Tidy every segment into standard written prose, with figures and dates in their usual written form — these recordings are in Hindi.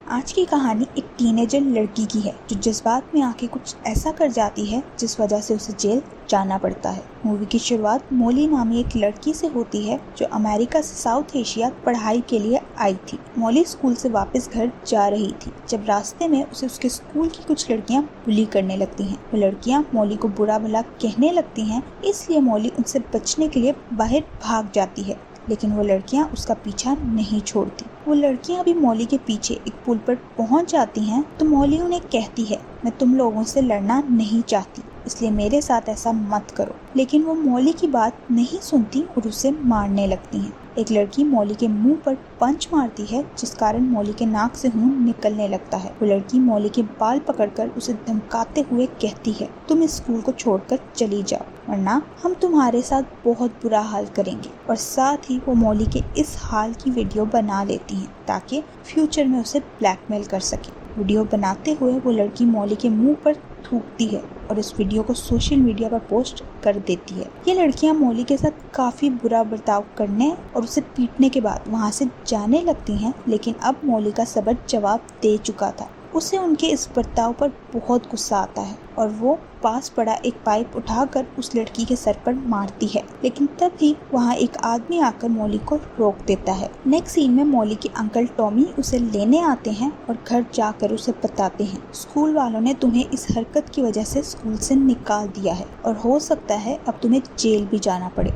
आज की कहानी एक टीनेजर लड़की की है जो जज्बात में आके कुछ ऐसा कर जाती है जिस वजह से उसे जेल जाना पड़ता है। मूवी की शुरुआत मोली नामी एक लड़की से होती है जो अमेरिका से साउथ एशिया पढ़ाई के लिए आई थी। मोली स्कूल से वापस घर जा रही थी जब रास्ते में उसे उसके स्कूल की कुछ लड़कियां बुली करने लगती हैं। वो लड़कियां मोली को बुरा भला कहने लगती हैं, इसलिए मोली उनसे बचने के लिए बाहर भाग जाती है, लेकिन वो लड़कियां उसका पीछा नहीं छोड़ती। वो लड़कियां भी मोली के पीछे एक पुल पर पहुंच जाती हैं तो मोली उन्हें कहती है, मैं तुम लोगों से लड़ना नहीं चाहती, इसलिए मेरे साथ ऐसा मत करो। लेकिन वो मोली की बात नहीं सुनती और उसे मारने लगती हैं। एक लड़की मोली के मुंह पर पंच मारती है जिस कारण मोली के नाक से खून निकलने लगता है। वो लड़की मोली के बाल पकड़कर उसे धमकाते हुए कहती है, तुम इस स्कूल को छोड़कर चली जाओ वरना हम तुम्हारे साथ बहुत बुरा हाल करेंगे। और साथ ही वो मोली के इस हाल की वीडियो बना लेती हैं ताकि फ्यूचर में उसे ब्लैकमेल कर सके। वीडियो बनाते हुए वो लड़की मोली के मुंह पर थूकती है और इस वीडियो को सोशल मीडिया पर पोस्ट कर देती है। ये लड़कियां मोली के साथ काफी बुरा बर्ताव करने और उसे पीटने के बाद वहां से जाने लगती हैं, लेकिन अब मोली का सबर जवाब दे चुका था। उसे उनके इस बर्ताव पर बहुत गुस्सा आता है और वो पास पड़ा एक पाइप उठाकर उस लड़की के सर पर मारती है, लेकिन तभी वहाँ एक आदमी आकर मोली को रोक देता है। नेक्स्ट सीन में मोली के अंकल टॉमी उसे लेने आते हैं और घर जाकर उसे बताते हैं, स्कूल वालों ने तुम्हें इस हरकत की वजह से स्कूल से निकाल दिया है और हो सकता है अब तुम्हें जेल भी जाना पड़े।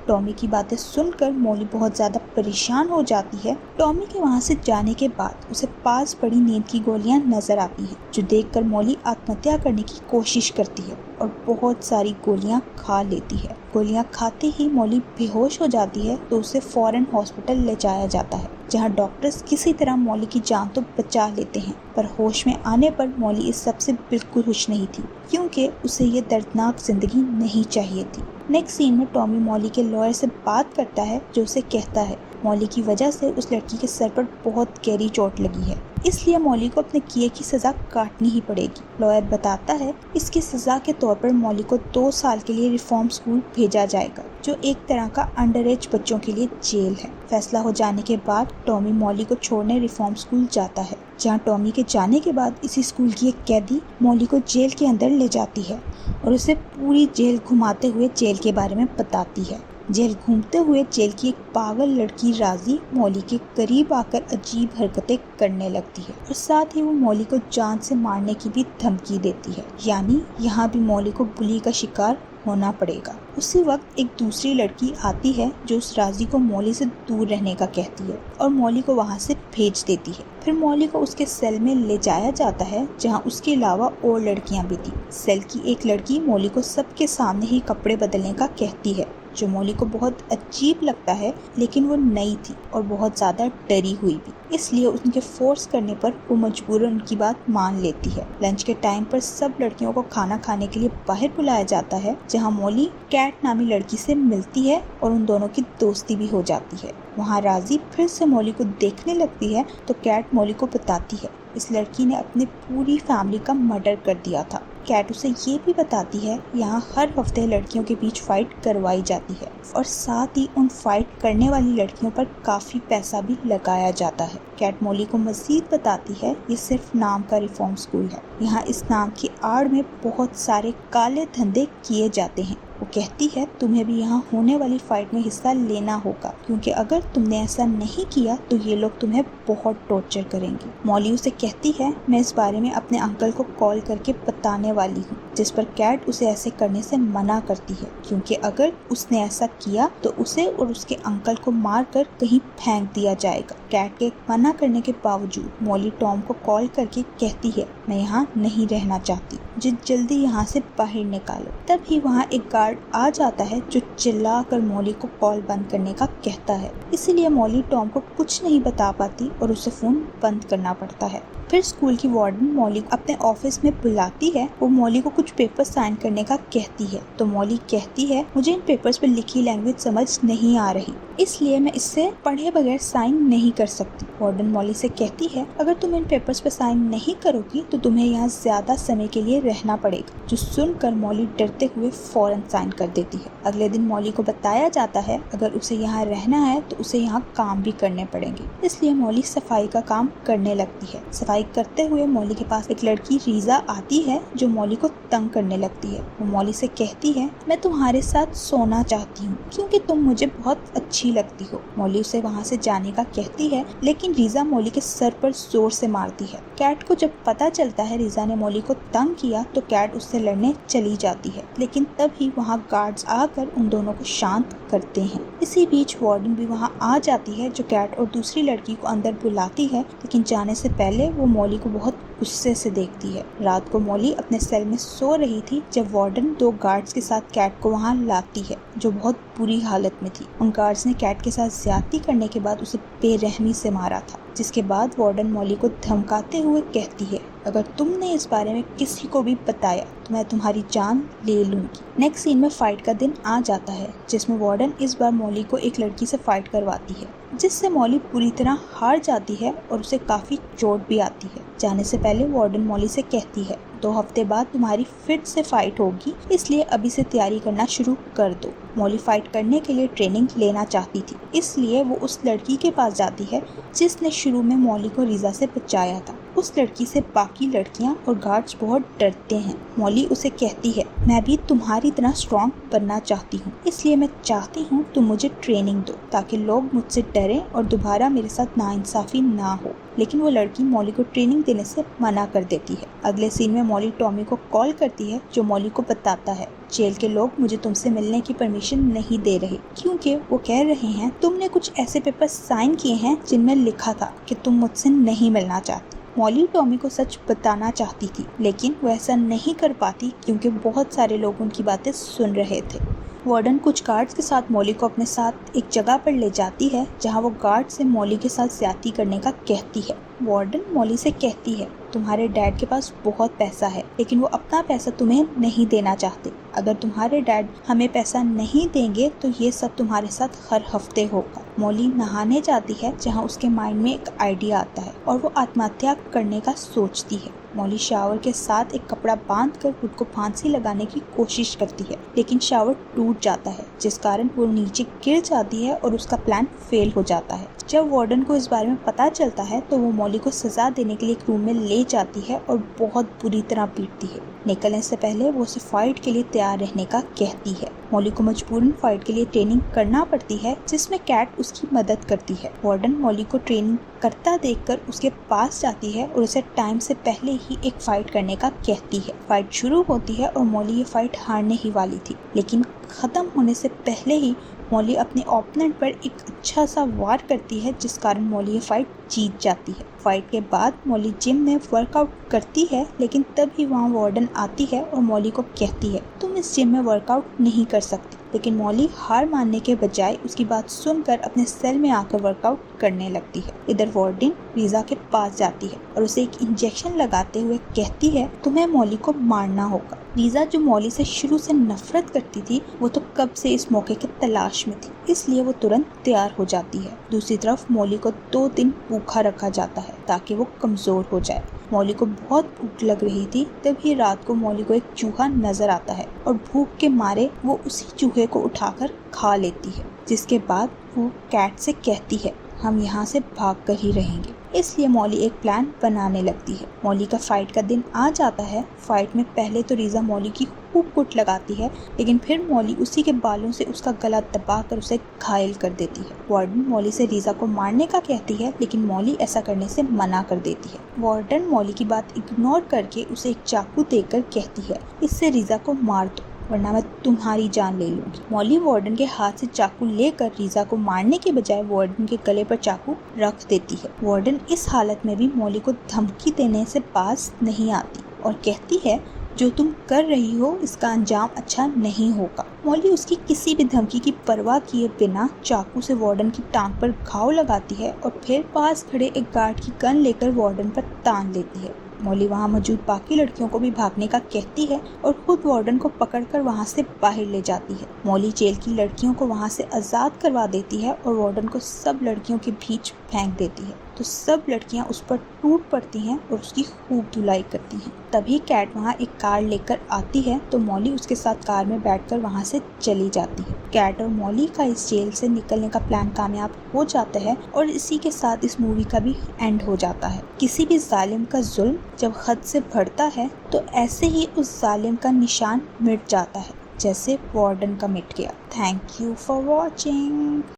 टॉमी की बातें सुनकर मोली बहुत ज़्यादा परेशान हो जाती है। टॉमी के वहाँ से जाने के बाद उसे पास पड़ी नींद की गोलियां नजर आती हैं, जो देखकर मोली आत्महत्या करने की कोशिश करती है और बहुत सारी गोलियां खा लेती है। गोलियां खाते ही मोली बेहोश हो जाती है तो उसे फौरन हॉस्पिटल ले जाया जाता है, जहां डॉक्टर्स किसी तरह मोली की जान तो बचा लेते हैं, पर होश में आने पर मोली इस सब से बिल्कुल खुश नहीं थी क्योंकि उसे ये दर्दनाक जिंदगी नहीं चाहिए थी। नेक्स्ट सीन में टॉमी मोली के लॉयर से बात करता है जो उसे कहता है मोली की वजह से उस लड़की के सर पर बहुत गहरी चोट लगी है, इसलिए मोली को अपने किए की सजा काटनी ही पड़ेगी। लॉयर बताता है इसकी सजा के तौर पर मोली को 2 साल के लिए रिफॉर्म स्कूल भेजा जाएगा, जो एक तरह का अंडर एज बच्चों के लिए जेल है। फैसला हो जाने के बाद टॉमी मोली को छोड़ने रिफॉर्म स्कूल जाता है, जहां टॉमी के जाने के बाद इसी स्कूल की एक कैदी मोली को जेल के अंदर ले जाती है और उसे पूरी जेल घुमाते हुए जेल के बारे में बताती है। जेल घूमते हुए जेल की एक पागल लड़की राजी मोली के करीब आकर अजीब हरकतें करने लगती है और साथ ही वो मोली को जान से मारने की भी धमकी देती है, यानी यहाँ भी मोली को बुली का शिकार होना पड़ेगा। उसी वक्त एक दूसरी लड़की आती है जो उस राजी को मोली से दूर रहने का कहती है और मोली को वहाँ से भेज देती है। फिर मोली को उसके सेल में ले जाया जाता है जहाँ उसके अलावा और लड़कियाँ भी थी। सेल की एक लड़की मोली को सबके सामने ही कपड़े बदलने का कहती है, जो मोली को बहुत अजीब लगता है, लेकिन वो नई थी और बहुत ज़्यादा डरी हुई भी, इसलिए उनके फोर्स करने पर वो मजबूरन उनकी बात मान लेती है। लंच के टाइम पर सब लड़कियों को खाना खाने के लिए बाहर बुलाया जाता है, जहाँ मोली कैट नामी लड़की से मिलती है और उन दोनों की दोस्ती भी हो जाती है। वहाँ राजी फिर से मोली को देखने लगती है तो कैट मोली को बताती है इस लड़की ने अपनी पूरी फैमिली का मर्डर कर दिया था। कैट उसे ये भी बताती है यहाँ हर हफ्ते लड़कियों के बीच फाइट करवाई जाती है और साथ ही उन फाइट करने वाली लड़कियों पर काफ़ी पैसा भी लगाया जाता है। कैट मोली को मज़ीद बताती है ये सिर्फ नाम का रिफॉर्म स्कूल है, यहाँ इस नाम की आड़ में बहुत सारे काले धंधे किए जाते हैं। वो कहती है तुम्हें भी यहाँ होने वाली फाइट में हिस्सा लेना होगा, क्योंकि अगर तुमने ऐसा नहीं किया तो ये लोग तुम्हें बहुत टॉर्चर करेंगे। मॉली उसे कहती है मैं इस बारे में अपने अंकल को कॉल करके बताने वाली हूँ, जिस पर कैट उसे ऐसे करने से मना करती है, क्योंकि अगर उसने ऐसा किया तो उसे और उसके अंकल को मारकर कहीं फेंक दिया जाएगा। कैट के मना करने के बावजूद मॉली टॉम को कॉल करके कहती है मैं यहाँ नहीं रहना चाहती, मुझे जल्दी यहाँ से बाहर निकालो। तभी वहाँ एक गार्ड आ जाता है जो चिल्लाकर मॉली को कॉल बंद करने का कहता है, इसीलिए मॉली टॉम को कुछ नहीं बता पाती और उसे फोन बंद करना पड़ता है। फिर स्कूल की वार्डन मॉली को अपने ऑफिस में बुलाती है। वो मॉली को कुछ पेपर साइन करने का कहती है तो मॉली कहती है मुझे इन पेपर्स पर लिखी लैंग्वेज समझ नहीं आ रही, इसलिए मैं इससे पढ़े बगैर साइन नहीं कर सकती। वार्डन मॉली से कहती है अगर तुम इन पेपर्स पर साइन नहीं करोगी तो तुम्हें यहाँ ज्यादा समय के लिए रहना पड़ेगा, जो सुनकर मॉली डरते हुए फौरन साइन कर देती है। अगले दिन मॉली को बताया जाता है अगर उसे यहाँ रहना है तो उसे यहाँ काम भी करने पड़ेंगे, इसलिए मॉली सफाई का काम करने लगती है। सफाई करते हुए मॉली के पास एक लड़की रीजा आती है जो मॉली को तंग करने लगती है। वो मॉली से कहती है मैं तुम्हारे साथ सोना चाहती हूँ क्योंकि तुम मुझे बहुत अच्छी लगती हो। मॉली उसे वहाँ से जाने का कहती है लेकिन रीजा मॉली के सर पर जोर से मारती है। कैट को जब पता चलता है रीजा ने मॉली को तंग किया तो कैट उससे लड़ने चली जाती है, लेकिन तभी वहाँ गार्ड्स आकर उन दोनों को शांत करते हैं। इसी बीच वार्डन भी वहाँ आ जाती है जो कैट और दूसरी लड़की को अंदर बुलाती है, लेकिन जाने से पहले वो मॉली को बहुत गुस्से से देखती है। रात को मॉली अपने सेल में सो रही थी जब वार्डन 2 गार्ड्स के साथ कैट को वहाँ लाती है जो बहुत बुरी हालत में थी। उन गार्ड्स ने कैट के साथ ज्यादती करने के बाद उसे बेरहमी से मारा था, जिसके बाद वार्डन मॉली को धमकाते हुए कहती है अगर तुमने इस बारे में किसी को भी बताया तो मैं तुम्हारी जान ले लूंगी। नेक्स्ट सीन में फाइट का दिन आ जाता है जिसमें वार्डन इस बार मॉली को एक लड़की से फाइट करवाती है, जिससे मॉली पूरी तरह हार जाती है और उसे काफी चोट भी आती है। जाने से पहले वार्डन मॉली से कहती है 2 हफ्ते बाद तुम्हारी फिर से फाइट होगी, इसलिए अभी से तैयारी करना शुरू कर दो। मॉली फाइट करने के लिए ट्रेनिंग लेना चाहती थी, इसलिए वो उस लड़की के पास जाती है जिसने शुरू में मॉली को रीजा से बचाया था। उस लड़की से बाकी लड़कियां और गार्ड्स बहुत डरते हैं। मॉली उसे कहती है मैं भी तुम्हारी तरह स्ट्रॉन्ग बनना चाहती हूँ, इसलिए मैं चाहती हूँ तुम मुझे ट्रेनिंग दो ताकि लोग मुझसे डरें और दोबारा मेरे साथ नाइंसाफी ना हो। लेकिन वो लड़की मॉली को ट्रेनिंग देने से मना कर देती है। अगले सीन में मॉली टॉमी को कॉल करती है जो मॉली को बताता है जेल के लोग मुझे तुमसे मिलने की परमिशन नहीं दे रहे क्योंकि वो कह रहे हैं तुमने कुछ ऐसे पेपर साइन किए हैं जिनमें लिखा था कि तुम मुझसे नहीं मिलना चाहती। मॉली टॉमी को सच बताना चाहती थी लेकिन वो ऐसा नहीं कर पाती क्योंकि बहुत सारे लोग उनकी बातें सुन रहे थे। वार्डन कुछ गार्ड्स के साथ मॉली को अपने साथ एक जगह पर ले जाती है जहां वो गार्ड से मॉली के साथ ज्यादती करने का कहती है। वार्डन मॉली से कहती है तुम्हारे डैड के पास बहुत पैसा है लेकिन वो अपना पैसा तुम्हें नहीं देना चाहते। अगर तुम्हारे डैड हमें पैसा नहीं देंगे तो ये सब तुम्हारे साथ हर हफ्ते होगा। मॉली नहाने जाती है जहाँ उसके माइंड में एक आइडिया आता है और वो आत्महत्या करने का सोचती है। मॉली शावर के साथ एक कपड़ा बांधकर खुद को फांसी लगाने की कोशिश करती है लेकिन शावर टूट जाता है जिस कारण वो नीचे गिर जाती है और उसका प्लान फेल हो जाता है। जब वार्डन को इस बारे में पता चलता है तो वो मॉली को सजा देने के लिए एक रूम में ले जाती है और बहुत बुरी तरह पीटती है। निकलने से पहले वो उसे फाइट के लिए तैयार रहने का कहती है। मॉली को मजबूरन फाइट के लिए ट्रेनिंग करना पड़ती है जिसमें कैट उसकी मदद करती है। वार्डन मॉली को ट्रेनिंग करता देखकर उसके पास जाती है और उसे टाइम से पहले ही एक फाइट करने का कहती है। फाइट शुरू होती है और मॉली ये फाइट हारने ही वाली थी लेकिन खत्म होने से पहले ही मॉली अपने ओपोनेंट पर एक अच्छा सा वार करती है जिस कारण मॉली ये फाइट जीत जाती है। फाइट के बाद मॉली जिम में वर्कआउट करती है लेकिन तभी वहाँ वार्डन आती है और मॉली को कहती है तुम इस जिम में वर्कआउट नहीं कर सकती। लेकिन मॉली हार मानने के बजाय उसकी बात सुनकर अपने सेल में आकर वर्कआउट करने लगती है। इधर वार्डन रीजा के पास जाती है और उसे एक इंजेक्शन लगाते हुए कहती है तुम्हें मॉली को मारना होगा। रीजा जो मॉली से शुरू से नफरत करती थी वो तो कब से इस मौके के तलाश में थी, इसलिए वो तुरंत तैयार हो जाती है। दूसरी तरफ मॉली को 2 दिन भूखा रखा जाता है ताकि वो कमजोर हो जाए। मॉली को बहुत भूख लग रही थी तभी रात को मॉली को एक चूहा नजर आता है और भूख के मारे वो उसी चूहे को उठाकर खा लेती है, जिसके बाद वो कैट से कहती है हम यहाँ से भाग कर ही रहेंगे। इसलिए मॉली एक प्लान बनाने लगती है। मॉली का फाइट का दिन आ जाता है। फाइट में पहले तो रीजा मॉली की खूब कुट लगाती है लेकिन फिर मॉली उसी के बालों से उसका गला दबाकर उसे घायल कर देती है। वार्डन मॉली से रीजा को मारने का कहती है लेकिन मॉली ऐसा करने से मना कर देती है। वार्डन मॉली की बात इग्नोर करके उसे एक चाकू देकर कहती है इससे रीजा को मार दो वरना मैं तुम्हारी जान ले लूंगी। मॉली वार्डन के हाथ से चाकू लेकर रीजा को मारने के बजाय वार्डन के गले पर चाकू रख देती है। वार्डन इस हालत में भी मॉली को धमकी देने से बाज नहीं आती और कहती है जो तुम कर रही हो इसका अंजाम अच्छा नहीं होगा। मॉली उसकी किसी भी धमकी की परवाह किए बिना चाकू से वार्डन की टांग पर घाव लगाती है और फिर पास खड़े एक गार्ड की गन लेकर वार्डन पर तान लेती है। मॉली वहां मौजूद बाकी लड़कियों को भी भागने का कहती है और खुद वार्डन को पकड़कर वहां से बाहर ले जाती है। मॉली जेल की लड़कियों को वहां से आजाद करवा देती है और वार्डन को सब लड़कियों के बीच फेंक देती है, तो सब लड़कियां उस पर टूट पड़ती हैं और उसकी खूब धुलाई करती हैं। तभी कैट वहां एक कार लेकर आती है तो मॉली उसके साथ कार में बैठकर वहां से चली जाती है। कैट और मॉली का इस जेल से निकलने का प्लान कामयाब हो जाता है और इसी के साथ इस मूवी का भी एंड हो जाता है। किसी भी जालिम का जुल्म जब हद से बढ़ता है तो ऐसे ही उस जालिम का निशान मिट जाता है, जैसे वार्डन का मिट गया। Thank you for watching.